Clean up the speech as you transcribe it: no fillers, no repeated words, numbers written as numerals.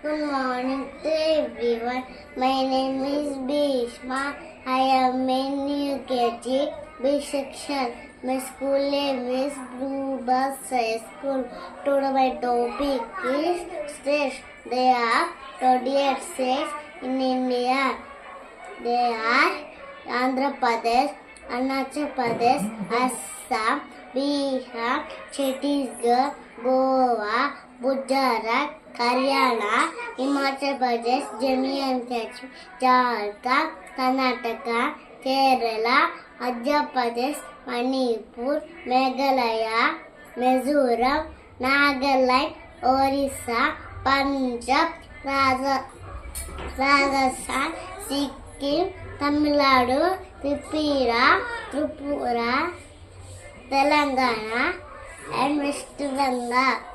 Good morning to everyone. My name is Bhishma. I am in UKG B section. My school name is Blue Bus High School. Today my topic is states. There are 28 states in India. They are Andhra Pradesh, Arunachal Pradesh, Assam, Bihar, Chhattisgarh, Goa, Gujarat, Haryana, Himachal Pradesh, Jammu and Kashmir, Jharkhand, Karnataka, Kerala, Madhya Pradesh, Manipur, Meghalaya, Mizoram, Nagaland, Orissa, Punjab, Rajasthan, Sikkim, Tamil Nadu, Tripura, Telangana, and West Bengal.